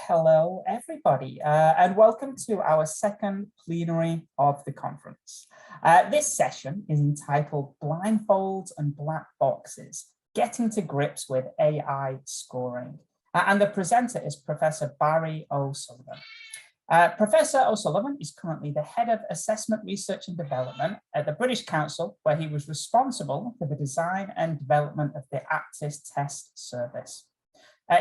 Hello, everybody, and welcome to our second plenary of the conference. This session is entitled Blindfolds and Black Boxes, Getting to Grips with AI Scoring. And the presenter is Professor Barry O'Sullivan. Professor O'Sullivan is currently the Head of Assessment Research and Development at the British Council, where he was responsible for the design and development of the ACTIS test service.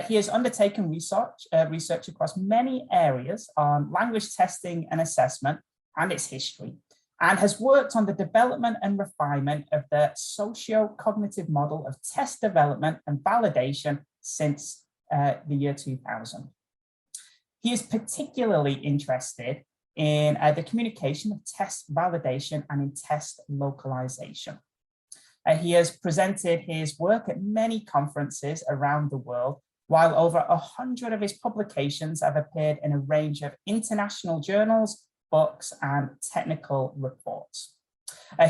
He has undertaken research across many areas on language testing and assessment and its history, and has worked on the development and refinement of the socio-cognitive model of test development and validation since the year 2000. He is particularly interested in the communication of test validation and in test localization. He has presented his work at many conferences around the world, while over 100 of his publications have appeared in a range of international journals, books, and technical reports.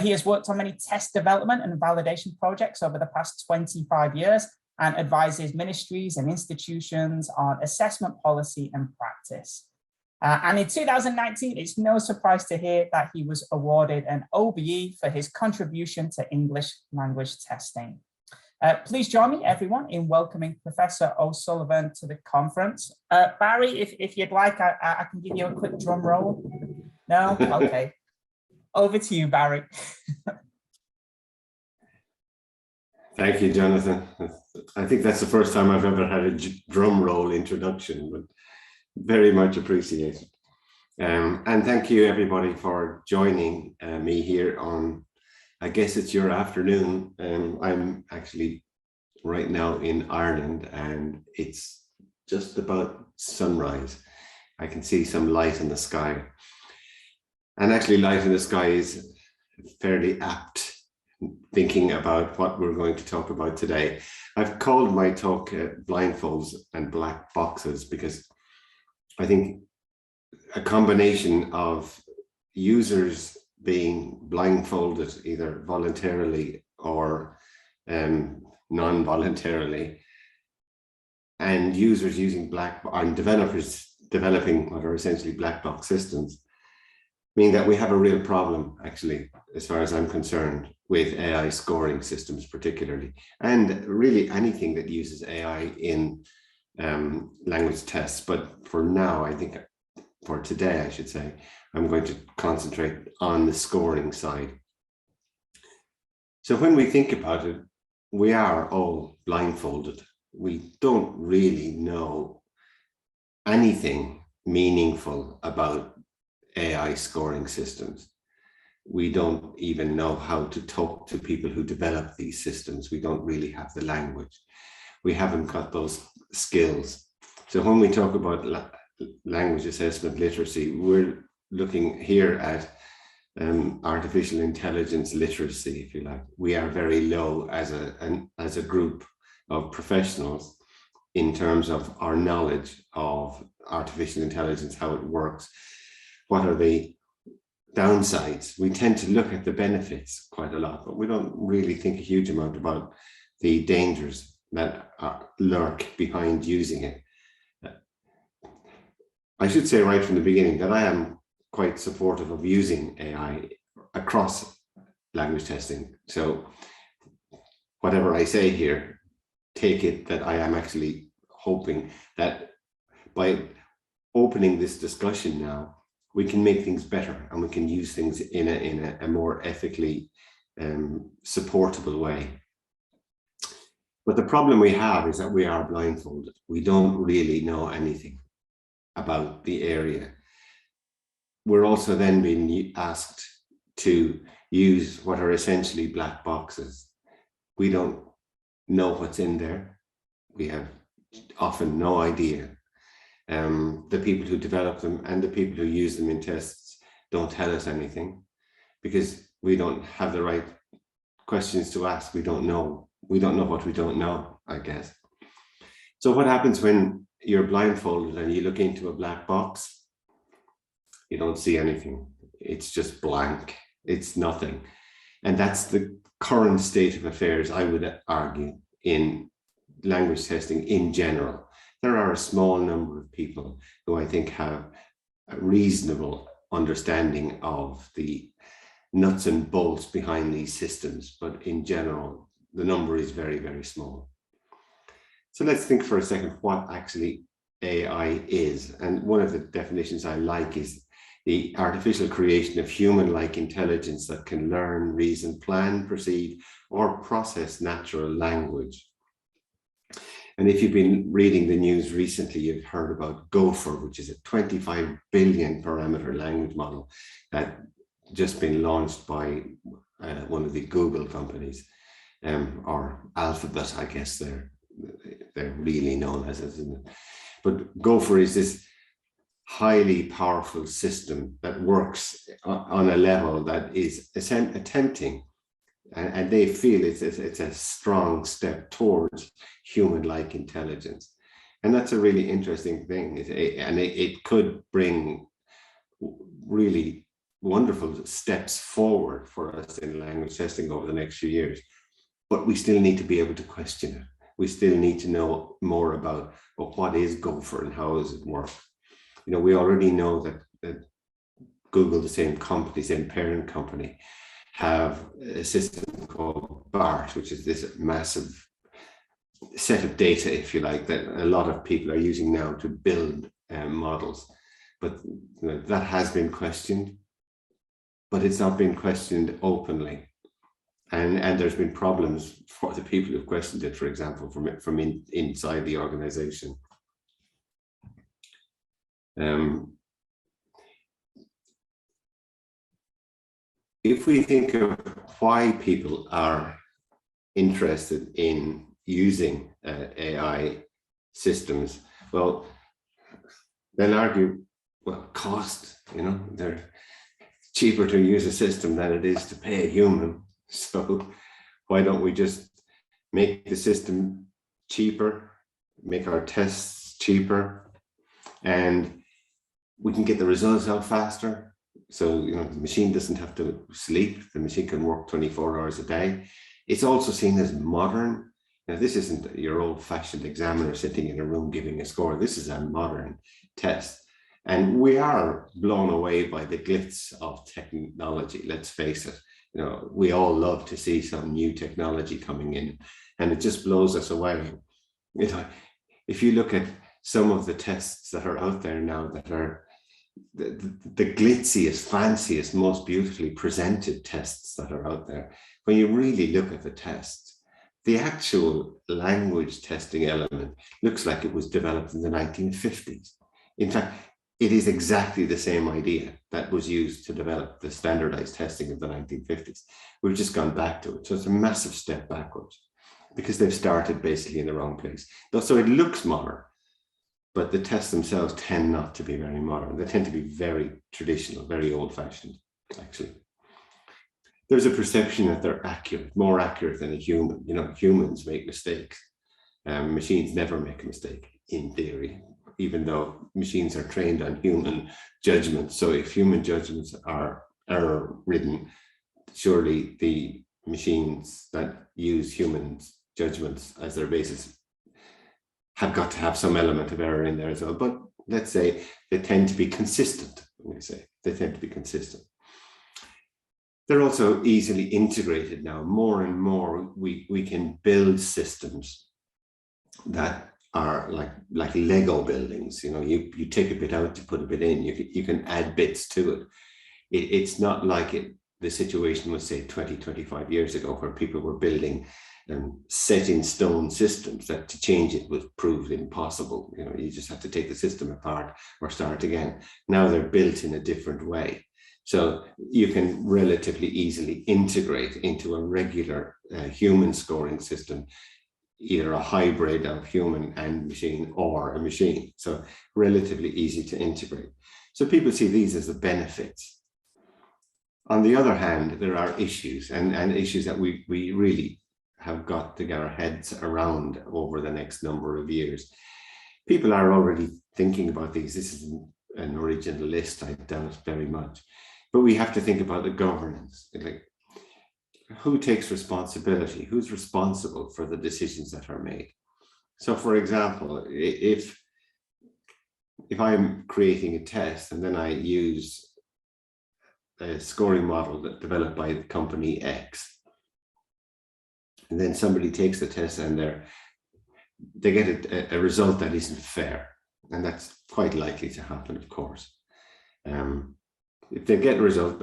He has worked on many test development and validation projects over the past 25 years and advises ministries and institutions on assessment policy and practice. And in 2019, it's no surprise to hear that he was awarded an OBE for his contribution to English language testing. Please join me, everyone, in welcoming Professor O'Sullivan to the conference. Barry, if you'd like, I can give you a quick drum roll. No? Okay. Over to you, Barry. Thank you, Jonathan. I think that's the first time I've ever had a drum roll introduction, but very much appreciated. And thank you, everybody, for joining me here on, I guess it's your afternoon. I'm actually right now in Ireland and it's just about sunrise. I can see some light in the sky. And actually light in the sky is fairly apt thinking about what we're going to talk about today. I've called my talk Blindfolds and Black Boxes because I think a combination of users being blindfolded either voluntarily or non-voluntarily, and users using and developers developing what are essentially black box systems, mean that we have a real problem, actually, as far as I'm concerned, with AI scoring systems particularly, and really anything that uses AI in language tests. But for now, I think for today, I should say, I'm going to concentrate on the scoring side. So when we think about it, we are all blindfolded. We don't really know anything meaningful about AI scoring systems. We don't even know how to talk to people who develop these systems. We don't really have the language. We haven't got those skills. So when we talk about language assessment literacy, we're looking here at artificial intelligence literacy, if you like. We are very low as a group of professionals in terms of our knowledge of artificial intelligence, how it works, what are the downsides. We tend to look at the benefits quite a lot, but we don't really think a huge amount about the dangers that lurk behind using it. I should say right from the beginning that I am quite supportive of using AI across language testing. So whatever I say here, take it that I am actually hoping that by opening this discussion now, we can make things better and we can use things in a more ethically supportable way. But the problem we have is that we are blindfolded. We don't really know anything about the area. We're also then being asked to use what are essentially black boxes. We don't know what's in there. We have often no idea. The people who develop them and the people who use them in tests don't tell us anything because we don't have the right questions to ask. We don't know what we don't know, I guess. So what happens when you're blindfolded and you look into a black box? You don't see anything. It's just blank. It's nothing. And that's the current state of affairs, I would argue, in language testing in general. there are a small number of people who I think have a reasonable understanding of the nuts and bolts behind these systems, but in general, the number is very, very small. So let's think for a second what actually AI is. And one of the definitions I like is the artificial creation of human-like intelligence that can learn, reason, plan, perceive, or process natural language. And if you've been reading the news recently, you've heard about Gopher, which is a 25 billion parameter language model that just been launched by one of the Google companies, or Alphabet, I guess they're really known as, isn't it? But Gopher is this highly powerful system that works on a level that is attempting, and they feel it's a strong step towards human-like intelligence. And that's a really interesting thing. It could bring really wonderful steps forward for us in language testing over the next few years. But we still need to be able to question it. We still need to know more about, well, what is Gopher and how does it work? You know, we already know that Google, the same company, same parent company, have a system called BART, which is this massive set of data, if you like, that a lot of people are using now to build models. But that has been questioned, but it's not been questioned openly. And there's been problems for the people who've questioned it, for example, from inside the organization. If we think of why people are interested in using AI systems, well, they'll argue, well, cost, you know, they're cheaper to use a system than it is to pay a human. So why don't we just make the system cheaper, make our tests cheaper, and we can get the results out faster. So, you know, the machine doesn't have to sleep. The machine can work 24 hours a day. It's also seen as modern. Now, this isn't your old-fashioned examiner sitting in a room giving a score. This is a modern test. And we are blown away by the glitz of technology, let's face it. You know, we all love to see some new technology coming in, and it just blows us away. You know, if you look at some of the tests that are out there now that are the glitziest, fanciest, most beautifully presented tests that are out there, when you really look at the tests, the actual language testing element looks like it was developed in the 1950s. In fact, it is exactly the same idea that was used to develop the standardized testing of the 1950s. We've just gone back to it. So it's a massive step backwards because they've started basically in the wrong place. So it looks modern, but the tests themselves tend not to be very modern. They tend to be very traditional, very old-fashioned, actually. There's a perception that they're accurate, more accurate than a human. You know, humans make mistakes. Machines never make a mistake, in theory, even though machines are trained on human judgment. So if human judgments are error-ridden, surely the machines that use human judgments as their basis have got to have some element of error in there as well. But let's say they tend to be consistent, they tend to be consistent. They're also easily integrated now. More and more, we can build systems that are like Lego buildings. You know, you take a bit out, you put a bit in, you can add bits to it. It's not like the situation was, say, 20, 25 years ago, where people were building set in stone systems that to change it was proved impossible. You know, you just have to take the system apart or start again. Now they're built in a different way. So you can relatively easily integrate into a regular human scoring system, either a hybrid of human and machine or a machine. So relatively easy to integrate. So people see these as the benefits. On the other hand, there are issues and issues that we really have got to get our heads around over the next number of years. People are already thinking about these. This isn't an original list, I doubt very much. But we have to think about the governance. Like, who takes responsibility? Who's responsible for the decisions that are made? So for example, if I'm creating a test and then I use a scoring model that developed by the company X, and then somebody takes the test and they get a result that isn't fair, and that's quite likely to happen, of course. If they get a result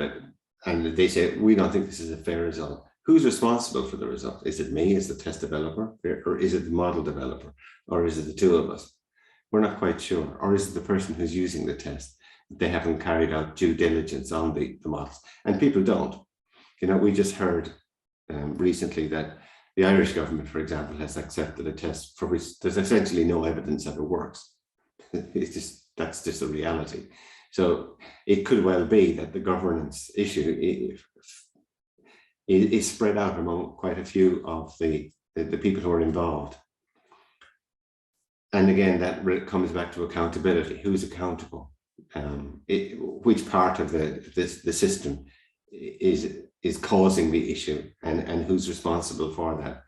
and they say, we don't think this is a fair result, who's responsible for the result? Is it me as the test developer, or is it the model developer, or is it the two of us? We're not quite sure. Or is it the person who's using the test? They haven't carried out due diligence on the models, and people don't. You know, we just heard recently that the Irish government, for example, has accepted a test for which there's essentially no evidence that it works. That's just a reality. So it could well be that the governance issue is spread out among quite a few of the people who are involved. And again, that comes back to accountability. Who's accountable? Which part of the system is causing the issue, and who's responsible for that?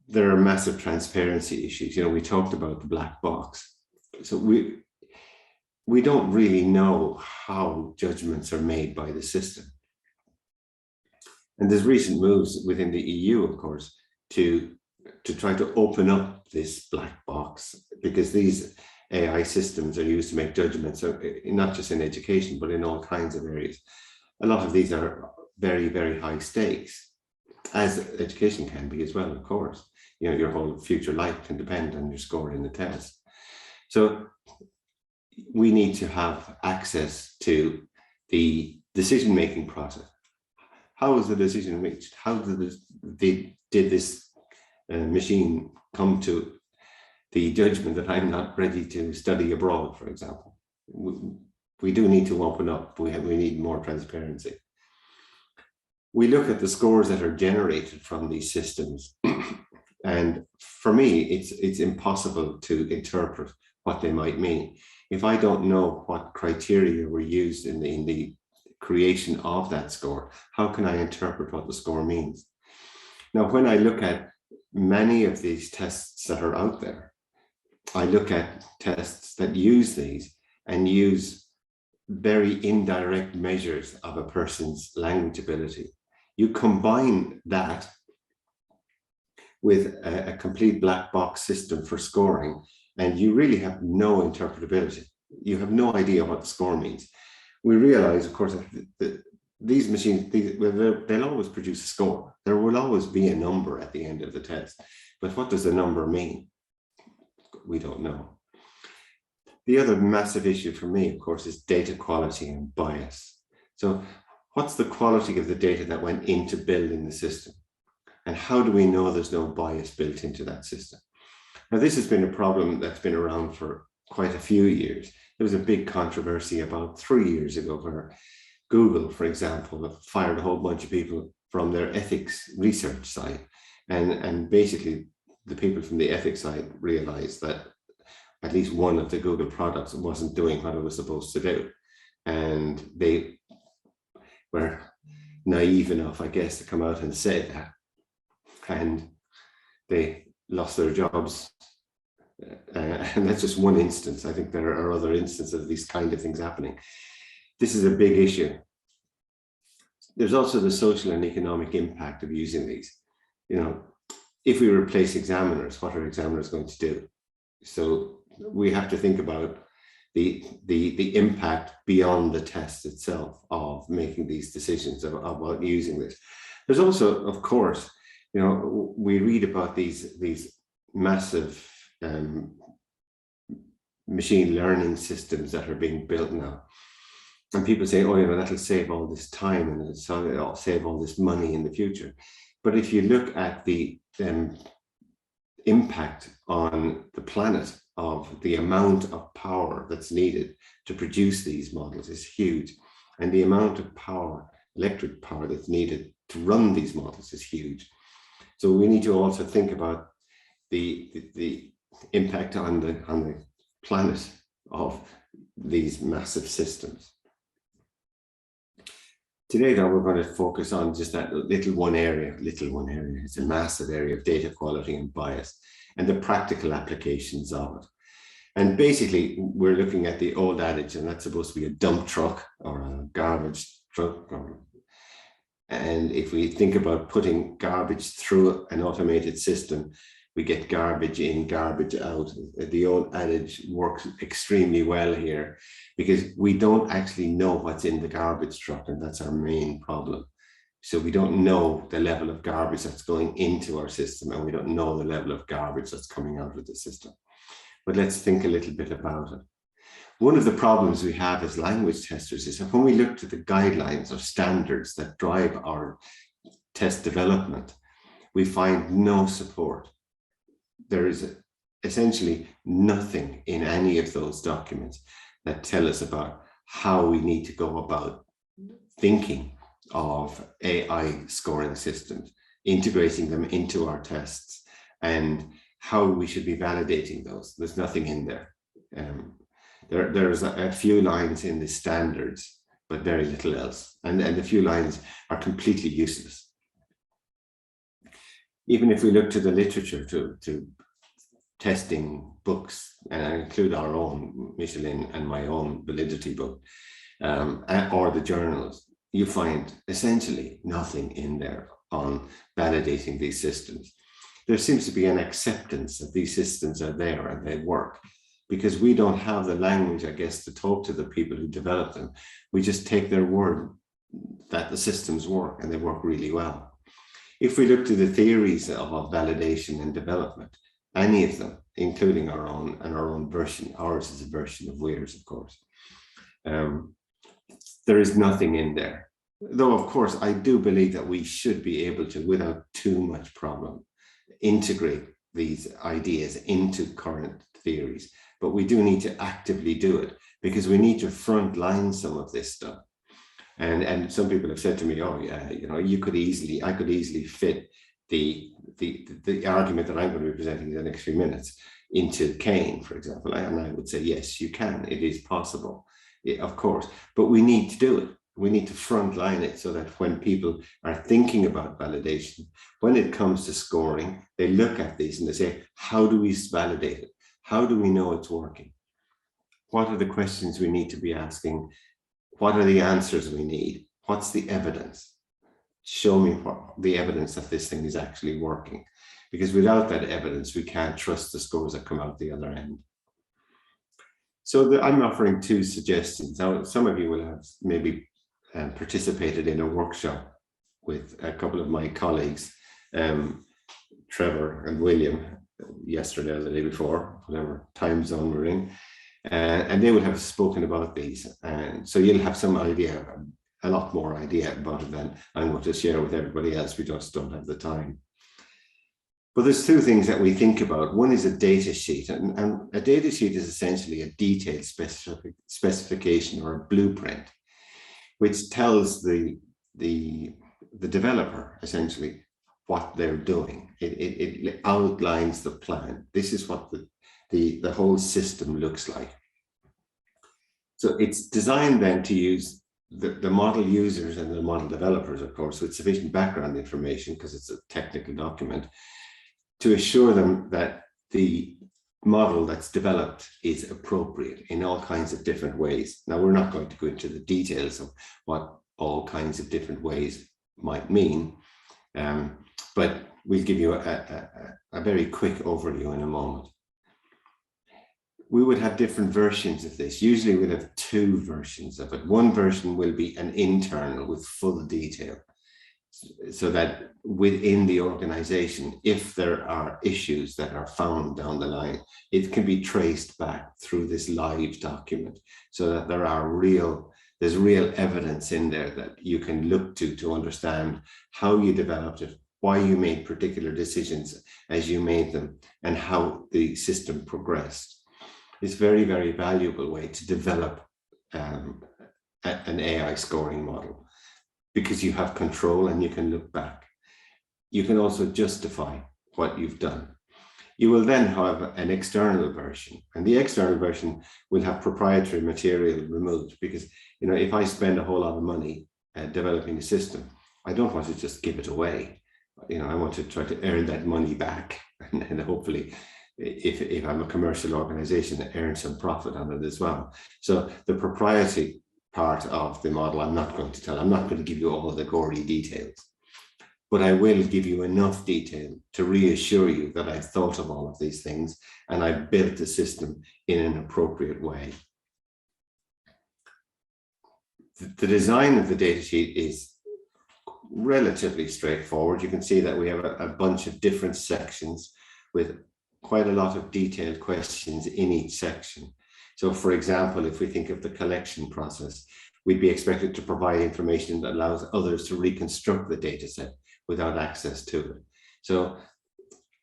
There are massive transparency issues. You know, we talked about the black box. So we don't really know how judgments are made by the system. And there's recent moves within the EU, of course, to try to open up this black box, because these AI systems are used to make judgments, not just in education, but in all kinds of areas. A lot of these are very, very high stakes, as education can be as well, of course. You know, your whole future life can depend on your score in the test. So we need to have access to the decision-making process. How was the decision reached? How did this machine come to the judgment that I'm not ready to study abroad, for example? We do need to open up. We need more transparency. We look at the scores that are generated from these systems, and for me, it's impossible to interpret what they might mean. If I don't know what criteria were used in the creation of that score, how can I interpret what the score means? Now, when I look at many of these tests that are out there, I look at tests that use these and use very indirect measures of a person's language ability. You combine that with a complete black box system for scoring, and you really have no interpretability. You have no idea what the score means. We realize, of course, that these machines, they'll always produce a score. There will always be a number at the end of the test. But what does the number mean? We don't know. The other massive issue for me, of course, is data quality and bias. So what's the quality of the data that went into building the system? And how do we know there's no bias built into that system? Now, this has been a problem that's been around for quite a few years. There was a big controversy about 3 years ago where Google, for example, fired a whole bunch of people from their ethics research side. And basically, the people from the ethics side realized that at least one of the Google products wasn't doing what it was supposed to do. And they were naive enough, I guess, to come out and say that. And they lost their jobs. And that's just one instance. I think there are other instances of these kind of things happening. This is a big issue. There's also the social and economic impact of using these. You know, if we replace examiners, what are examiners going to do? So we have to think about the impact beyond the test itself of making these decisions about using this. There's also, of course, you know, we read about these massive machine learning systems that are being built now. And people say, oh, you know, that'll save all this time and it'll save all this money in the future. But if you look at the impact on the planet of the amount of power that's needed to produce these models is huge. And the amount of power, electric power that's needed to run these models is huge. So we need to also think about the impact on the planet of these massive systems. Today, though, we're going to focus on just that little one area. It's a massive area of data quality and bias. and the practical applications of it. And basically, we're looking at the old adage, and that's supposed to be a dump truck or a garbage truck. And if we think about putting garbage through an automated system, we get garbage in, garbage out. The old adage works extremely well here because we don't actually know what's in the garbage truck, and that's our main problem. So we don't know the level of garbage that's going into our system, and we don't know the level of garbage that's coming out of the system. But let's think a little bit about it. One of the problems we have as language testers is that when we look to the guidelines or standards that drive our test development, we find no support. There is essentially nothing in any of those documents that tell us about how we need to go about thinking of AI scoring systems, integrating them into our tests, and how we should be validating those. There's nothing in there. There's a few lines in the standards, but very little else. And the few lines are completely useless. Even if we look to the literature, to testing books, and I include our own, Michelin and my own validity book, or the journals, you find essentially nothing in there on validating these systems. There seems to be an acceptance that these systems are there and they work, because we don't have the language, I guess, to talk to the people who develop them. We just take their word that the systems work, and they work really well. If we look to the theories of validation and development, any of them, including our own and our own version, ours is a version of Weir's, of course, there is nothing in there. Though, of course, I do believe that we should be able to, without too much problem, integrate these ideas into current theories. But we do need to actively do it, because we need to frontline some of this stuff. And some people have said to me, oh yeah, you know, I could easily fit the argument that I'm going to be presenting in the next few minutes into Kane, for example. And I would say, yes, you can. It is possible, of course, but we need to do it. We need to frontline it so that when people are thinking about validation, when it comes to scoring, they look at these and they say, how do we validate it? How do we know it's working? What are the questions we need to be asking? What are the answers we need? What's the evidence? Show me the evidence that this thing is actually working. Because without that evidence, we can't trust the scores that come out the other end. So I'm offering two suggestions. Now, some of you will have maybe participated in a workshop with a couple of my colleagues, Trevor and William, yesterday or the day before, whatever time zone we're in, and they will have spoken about these. And so you'll have some idea, a lot more idea about it than I'm going to share with everybody else. We just don't have the time. But there's two things that we think about. One is a data sheet, and a data sheet is essentially a detailed specification or a blueprint, which tells the developer essentially what they're doing. It outlines the plan. This is what the whole system looks like. So it's designed then to use the model users and the model developers, of course, with sufficient background information, because it's a technical document, to assure them that the model that's developed is appropriate in all kinds of different ways. Now, we're not going to go into the details of what all kinds of different ways might mean, but we'll give you a very quick overview in a moment. We would have different versions of this. Usually we'll have two versions of it. One version will be an internal with full detail, so that within the organization, if there are issues that are found down the line, it can be traced back through this live document, so that there's real evidence in there that you can look to understand how you developed it, why you made particular decisions as you made them, and how the system progressed. It's a very, very valuable way to develop an AI scoring model, because you have control and you can look back. You can also justify what you've done. You will then have an external version, and the external version will have proprietary material removed, because, you know, if I spend a whole lot of money developing a system, I don't want to just give it away. I want to try to earn that money back, and hopefully, if I'm a commercial organization, earn some profit on it as well. So the propriety part of the model, I'm not going to tell. I'm not going to give you all the gory details, but I will give you enough detail to reassure you that I've thought of all of these things and I've built the system in an appropriate way. The design of the datasheet is relatively straightforward. You can see that we have a bunch of different sections with quite a lot of detailed questions in each section. So for example, if we think of the collection process, we'd be expected to provide information that allows others to reconstruct the data set without access to it. So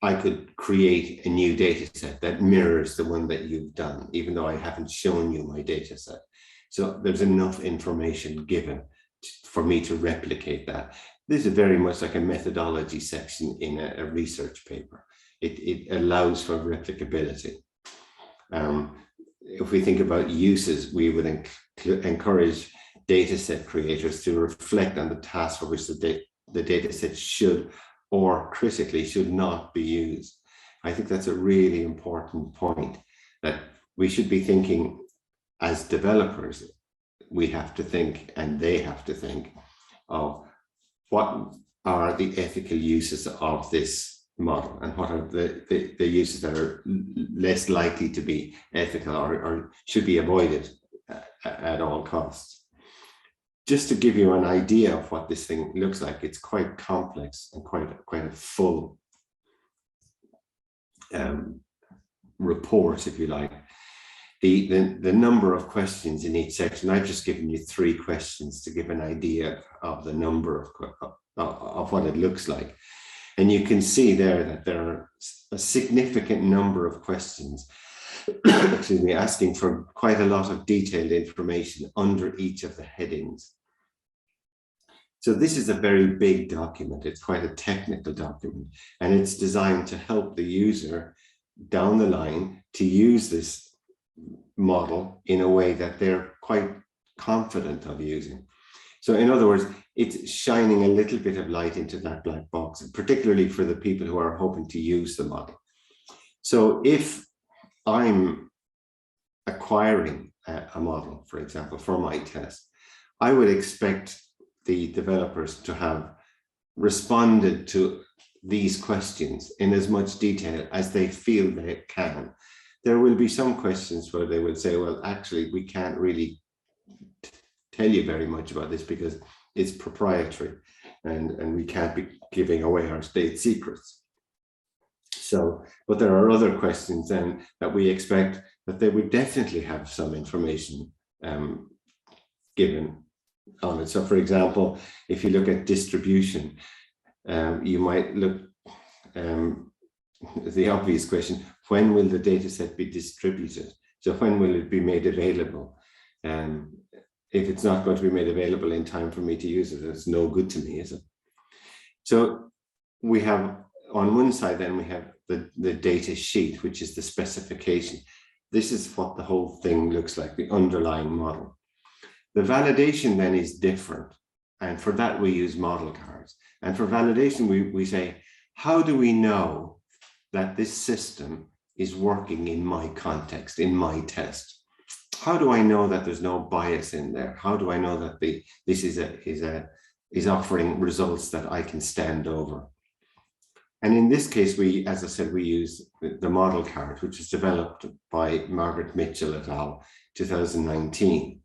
I could create a new data set that mirrors the one that you've done, even though I haven't shown you my data set. So there's enough information given for me to replicate that. This is very much like a methodology section in a research paper. It allows for replicability. If we think about uses, we would encourage data set creators to reflect on the tasks for which the data set should or critically should not be used. I think that's a really important point, that we should be thinking as developers. We have to think, and they have to think, of what are the ethical uses of this model, and what are the uses that are less likely to be ethical or should be avoided at all costs. Just to give you an idea of what this thing looks like, it's quite complex and quite a full report, if you like. The number of questions in each section, I've just given you 3 questions to give an idea of the number of what it looks like. And you can see there that there are a significant number of questions, excuse me, asking for quite a lot of detailed information under each of the headings. So this is a very big document. It's quite a technical document, and it's designed to help the user down the line to use this model in a way that they're quite confident of using. So in other words, it's shining a little bit of light into that black box, particularly for the people who are hoping to use the model. So if I'm acquiring a model, for example, for my test, I would expect the developers to have responded to these questions in as much detail as they feel they can. There will be some questions where they will say, well, actually, we can't really tell you very much about this because it's proprietary and we can't be giving away our state secrets. So, but there are other questions then that we expect that they would definitely have some information given on it. So for example, if you look at distribution, you might look the obvious question, when will the data set be distributed? So when will it be made available? If it's not going to be made available in time for me to use it, it's no good to me, is it? So we have, on one side then we have the data sheet, which is the specification. This is what the whole thing looks like, the underlying model. The validation then is different. And for that we use model cards. And for validation, we say, how do we know that this system is working in my context, in my test? How do I know that there's no bias in there? How do I know that this is offering results that I can stand over? And in this case, we, as I said, we use the model card, which was developed by Margaret Mitchell et al. 2019.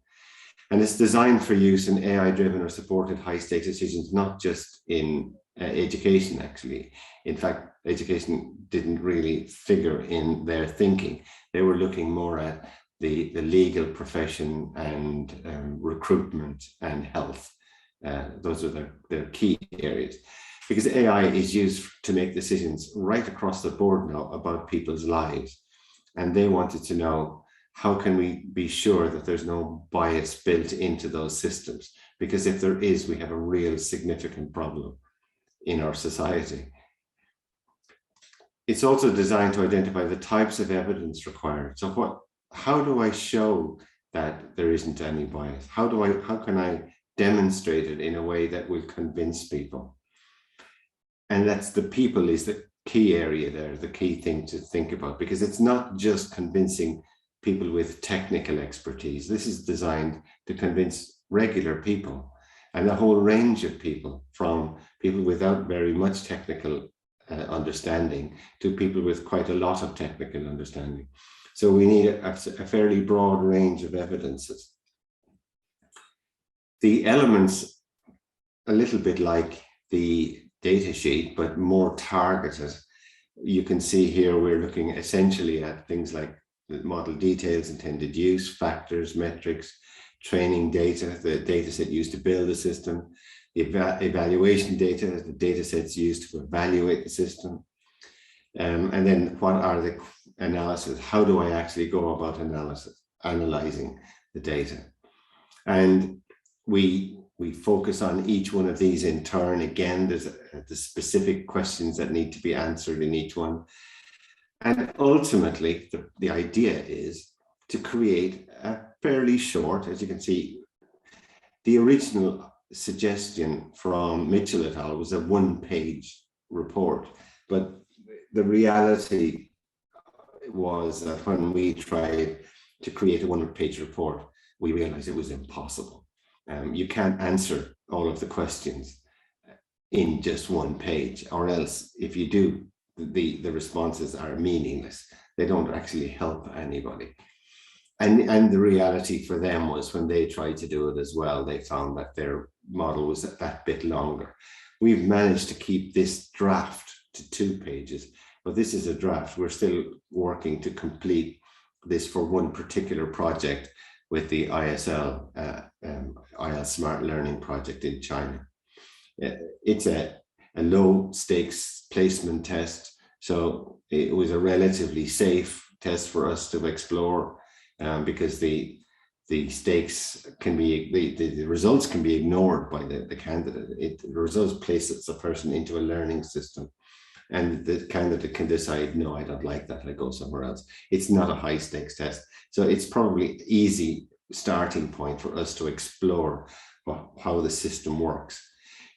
And it's designed for use in AI-driven or supported high-stakes decisions, not just in education, actually. In fact, education didn't really figure in their thinking. They were looking more at the legal profession and recruitment and health. Those are their key areas. Because AI is used to make decisions right across the board now about people's lives. And they wanted to know, how can we be sure that there's no bias built into those systems? Because if there is, we have a real significant problem in our society. It's also designed to identify the types of evidence required. So how do I show that there isn't any bias? How can I demonstrate it in a way that will convince people? And that's the people is the key area there, the key thing to think about, because it's not just convincing people with technical expertise. This is designed to convince regular people and a whole range of people, from people without very much technical understanding to people with quite a lot of technical understanding. So we need a fairly broad range of evidences. The elements, a little bit like the data sheet, but more targeted. You can see here we're looking essentially at things like the model details, intended use, factors, metrics, training data, the data set used to build the system, the evaluation data, the data sets used to evaluate the system. And then what are the analysis? How do I actually go about analyzing the data? And we focus on each one of these in turn. Again, there's the specific questions that need to be answered in each one. And ultimately, the idea is to create a fairly short, as you can see, the original suggestion from Mitchell et al. Was a one-page report. But the reality was that when we tried to create a one-page report, we realized it was impossible. You can't answer all of the questions in just one page, or else if you do, the responses are meaningless. They don't actually help anybody. And the reality for them was when they tried to do it as well, they found that their model was that bit longer. We've managed to keep this draft to 2 pages, but this is a draft. We're still working to complete this for one particular project with the ISL, IL Smart Learning project in China. It's a low stakes placement test, so it was a relatively safe test for us to explore, because the stakes can be, the results can be ignored by the candidate. The results places a person into a learning system, and the candidate can decide, no, I don't like that, I go somewhere else. It's not a high stakes test. So it's probably easy starting point for us to explore how the system works.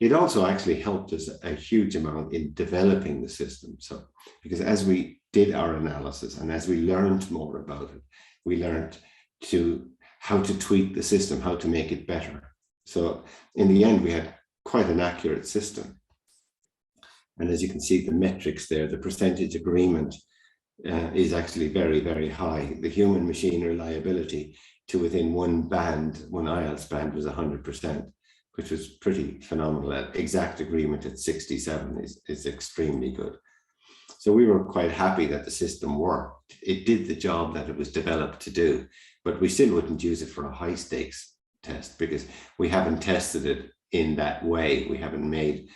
It also actually helped us a huge amount in developing the system. So, because as we did our analysis and as we learned more about it, we learned how to tweak the system, how to make it better. So in the end, we had quite an accurate system. And as you can see, the metrics there, the percentage agreement is actually very, very high. The human machine reliability to within one IELTS band was 100%, which was pretty phenomenal. Exact agreement at 67 is extremely good. So we were quite happy that the system worked. It did the job that it was developed to do, but we still wouldn't use it for a high stakes test because we haven't tested it in that way. We haven't made,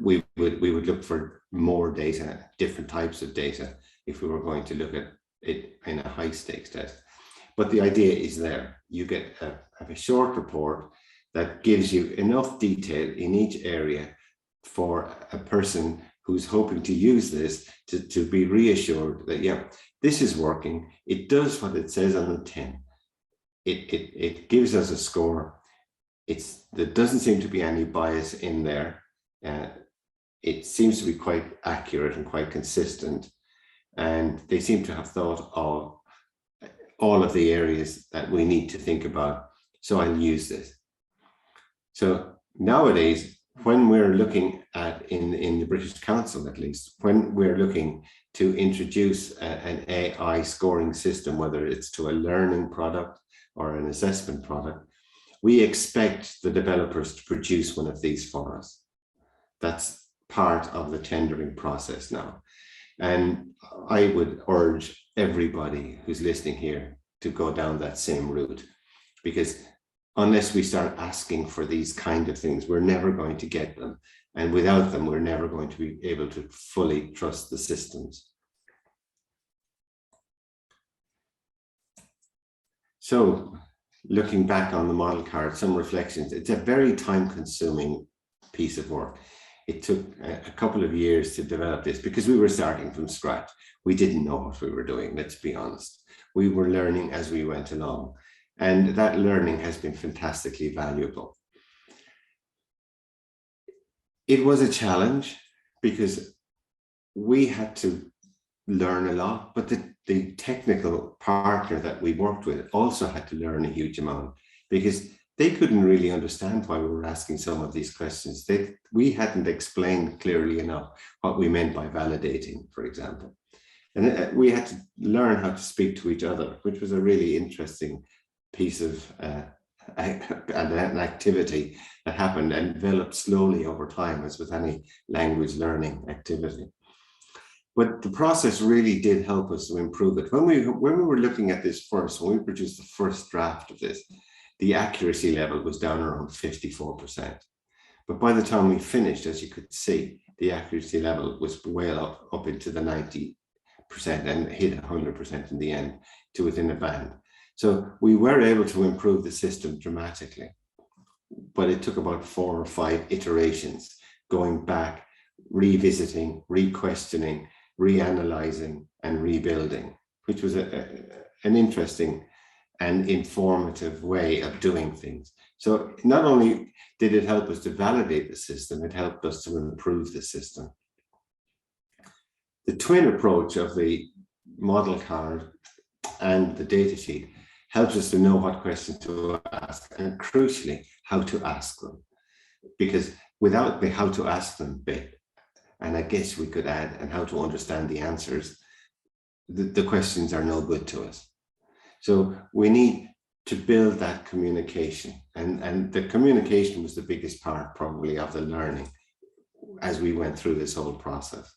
we would look for more data, different types of data, if we were going to look at it in a high stakes test. But the idea is there. You get a short report that gives you enough detail in each area for a person who's hoping to use this to be reassured that, yeah, this is working. It does what it says on the tin. It gives us a score. There doesn't seem to be any bias in there. It seems to be quite accurate and quite consistent. And they seem to have thought of all of the areas that we need to think about. So I'll use this. So nowadays, when we're looking at, in the British Council at least, when we're looking to introduce an AI scoring system, whether it's to a learning product or an assessment product, we expect the developers to produce one of these for us. That's part of the tendering process now. And I would urge everybody who's listening here to go down that same route, because unless we start asking for these kind of things, we're never going to get them. And without them, we're never going to be able to fully trust the systems. So looking back on the model card, some reflections. It's a very time-consuming piece of work. It took a couple of years to develop this because we were starting from scratch. We didn't know what we were doing, let's be honest. We were learning as we went along. And that learning has been fantastically valuable. It was a challenge because we had to learn a lot, but the technical partner that we worked with also had to learn a huge amount, because they couldn't really understand why we were asking some of these questions. We hadn't explained clearly enough what we meant by validating, for example. And we had to learn how to speak to each other, which was a really interesting piece of an activity that happened and developed slowly over time, as with any language learning activity. But the process really did help us to improve it. When we were looking at this first, when we produced the first draft of this, the accuracy level was down around 54%. But by the time we finished, as you could see, the accuracy level was well up into the 90% and hit 100% in the end, to within a band. So we were able to improve the system dramatically, but it took about 4 or 5 iterations, going back, revisiting, re-questioning, reanalyzing, and rebuilding, which was an interesting and informative way of doing things. So not only did it help us to validate the system, it helped us to improve the system. The twin approach of the model card and the datasheet helps us to know what questions to ask, and crucially, how to ask them. Because without the how to ask them bit, and I guess we could add, and how to understand the answers, the questions are no good to us. So we need to build that communication, and the communication was the biggest part probably of the learning as we went through this whole process.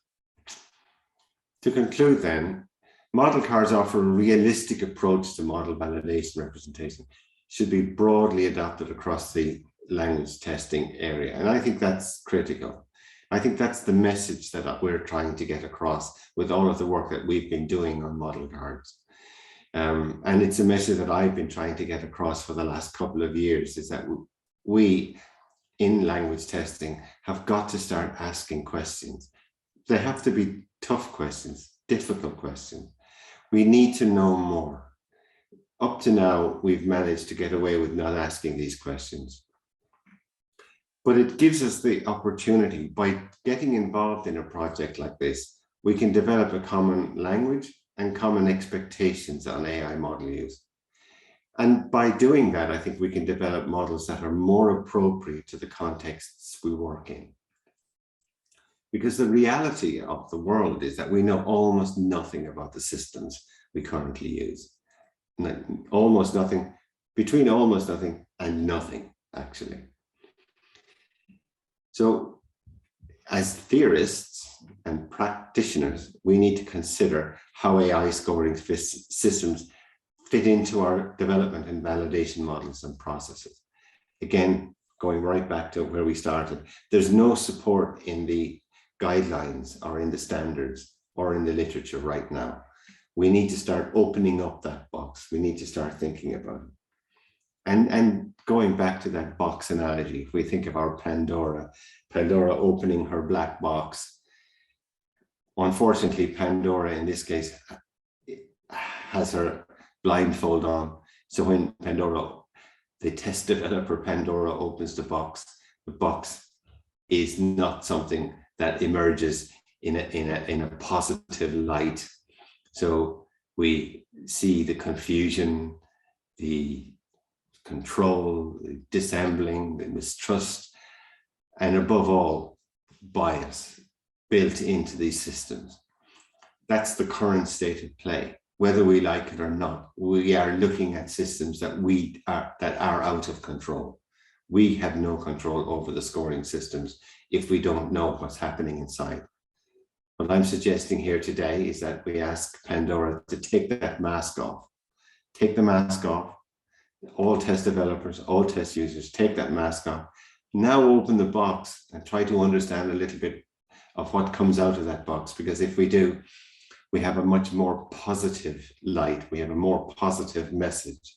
To conclude then, model cards offer a realistic approach to model validation representation, should be broadly adopted across the language testing area. And I think that's critical. I think that's the message that we're trying to get across with all of the work that we've been doing on model cards. And it's a message that I've been trying to get across for the last couple of years, is that we in language testing have got to start asking questions. They have to be tough questions, difficult questions. We need to know more. Up to now, we've managed to get away with not asking these questions. But it gives us the opportunity, by getting involved in a project like this, we can develop a common language and common expectations on AI model use. And by doing that, I think we can develop models that are more appropriate to the contexts we work in. Because the reality of the world is that we know almost nothing about the systems we currently use. Almost nothing, between almost nothing and nothing, actually. So as theorists and practitioners, we need to consider how AI scoring systems fit into our development and validation models and processes. Again, going right back to where we started, there's no support in the guidelines or in the standards or in the literature right now. We need to start opening up that box. We need to start thinking about it. And going back to that box analogy, if we think of our Pandora opening her black box, unfortunately, Pandora in this case has her blindfold on. So when the test developer Pandora opens the box is not something that emerges in a positive light. So we see the confusion, the control, the dissembling, the mistrust, and above all, bias built into these systems. That's the current state of play. Whether we like it or not, we are looking at systems that are out of control. We have no control over the scoring systems if we don't know what's happening inside. What I'm suggesting here today is that we ask Pandora to take that mask off. Take the mask off. All test developers, all test users, take that mask off. Now open the box and try to understand a little bit of what comes out of that box, because if we do, we have a much more positive light. We have a more positive message,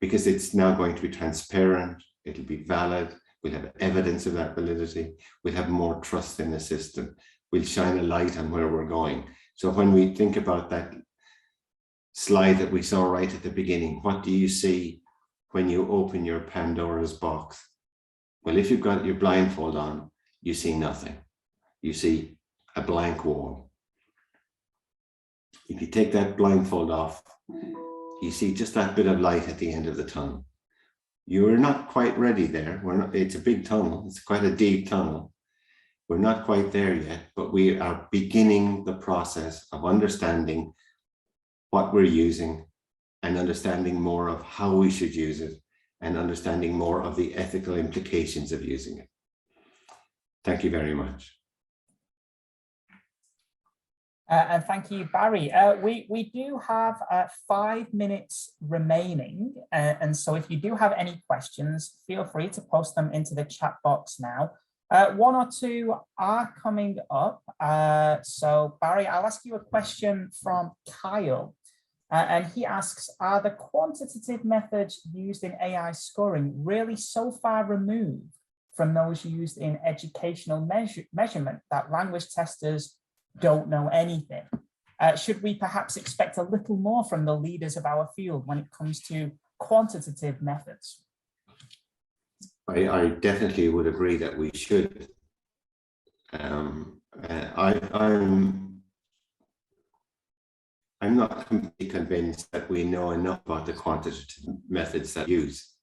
because it's now going to be transparent. It'll be valid. We'll have evidence of that validity. We'll have more trust in the system. We'll shine a light on where we're going. So when we think about that slide that we saw right at the beginning, what do you see when you open your Pandora's box? Well, if you've got your blindfold on, you see nothing. You see a blank wall. If you take that blindfold off, you see just that bit of light at the end of the tunnel. You're not quite ready there. It's a big tunnel. It's quite a deep tunnel. We're not quite there yet, but we are beginning the process of understanding what we're using and understanding more of how we should use it and understanding more of the ethical implications of using it. Thank you very much. And thank you, Barry. We do have 5 minutes remaining. And so if you do have any questions, feel free to post them into the chat box now. One or two are coming up. So Barry, I'll ask you a question from Kyle. And he asks, are the quantitative methods used in AI scoring really so far removed from those used in educational measurement that language testers don't know anything? Should we perhaps expect a little more from the leaders of our field when it comes to quantitative methods? I definitely would agree that we should. I'm not completely convinced that we know enough about the quantitative methods that we use.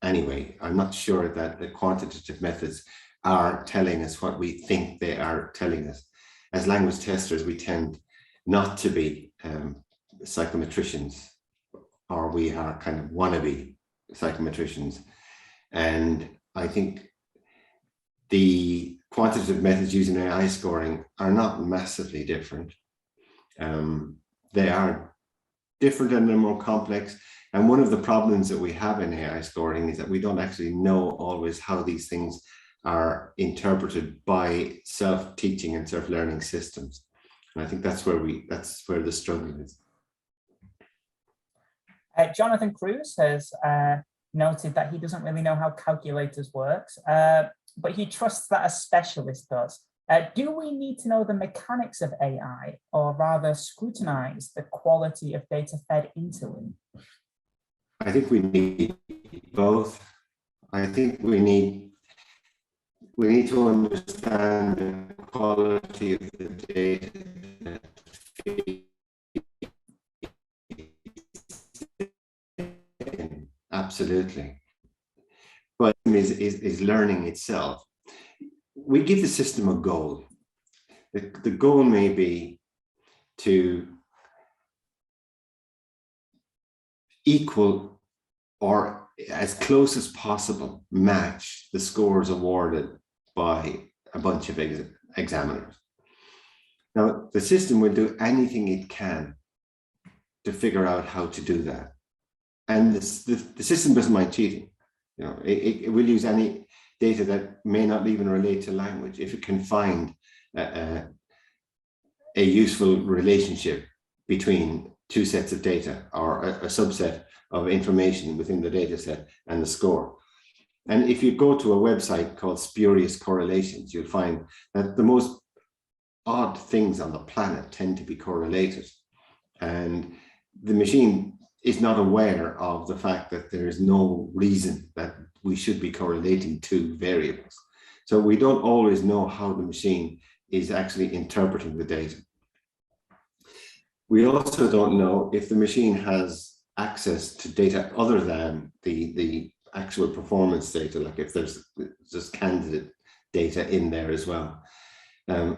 Anyway, I'm not sure that the quantitative methods are telling us what we think they are telling us. As language testers, we tend not to be psychometricians, or we are kind of wannabe psychometricians. And I think the quantitative methods used in AI scoring are not massively different. They are different and they're more complex. And one of the problems that we have in AI scoring is that we don't actually know always how these things are interpreted by self-teaching and self-learning systems. And I think that's where the struggle is. Jonathan Cruz has noted that he doesn't really know how calculators works, but he trusts that a specialist does. Do we need to know the mechanics of AI, or rather scrutinize the quality of data fed into it? I think we need both. I think we need to understand the quality of the data that absolutely. But is learning itself. We give the system a goal. The goal may be to equal or as close as possible match the scores awarded by a bunch of examiners. Now, the system will do anything it can to figure out how to do that. And the system doesn't mind cheating. You know, it will use any data that may not even relate to language if it can find a useful relationship between two sets of data or a subset of information within the data set and the score. And if you go to a website called Spurious Correlations, you'll find that the most odd things on the planet tend to be correlated. And the machine is not aware of the fact that there is no reason that we should be correlating two variables. So we don't always know how the machine is actually interpreting the data. We also don't know if the machine has access to data other than the actual performance data, like if there's just candidate data in there as well.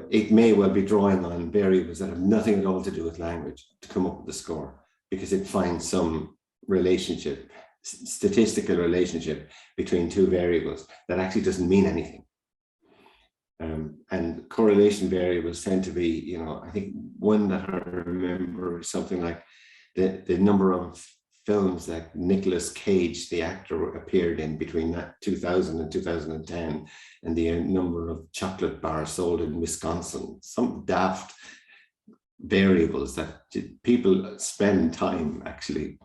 It may well be drawing on variables that have nothing at all to do with language to come up with the score, because it finds some relationship, statistical relationship between two variables that actually doesn't mean anything. And correlation variables tend to be, you know, I think one that I remember is something like the number of films that Nicolas Cage, the actor, appeared in between 2000 and 2010, and the number of chocolate bars sold in Wisconsin. Some daft variables that people spend time actually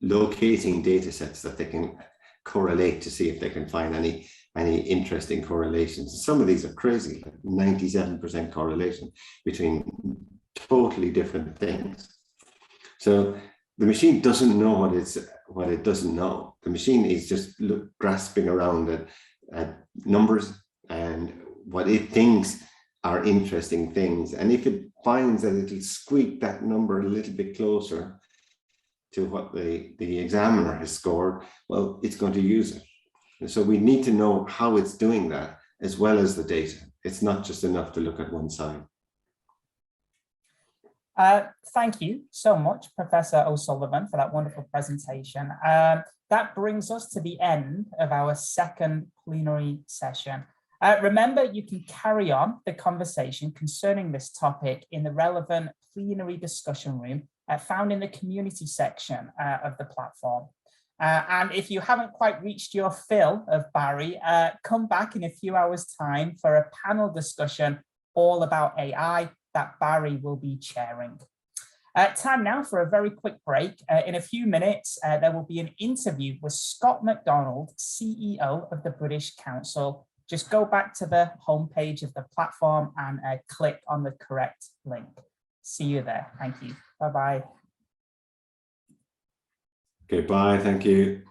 locating data sets that they can correlate to see if they can find any interesting correlations. Some of these are crazy, like 97% correlation between totally different things. So the machine doesn't know what it doesn't know. The machine is just grasping around at numbers and what it thinks are interesting things. And if it finds that it'll squeak that number a little bit closer to what the examiner has scored, well, it's going to use it. And so we need to know how it's doing that as well as the data. It's not just enough to look at one side. Thank you so much, Professor O'Sullivan, for that wonderful presentation. That brings us to the end of our second plenary session. Remember, you can carry on the conversation concerning this topic in the relevant plenary discussion room found in the community section of the platform. And if you haven't quite reached your fill of Barry, come back in a few hours' time for a panel discussion all about AI that Barry will be chairing. Time now for a very quick break. In a few minutes, there will be an interview with Scott MacDonald, CEO of the British Council. Just go back to the homepage of the platform and click on the correct link. See you there. Thank you. Bye-bye. Okay, bye. Thank you.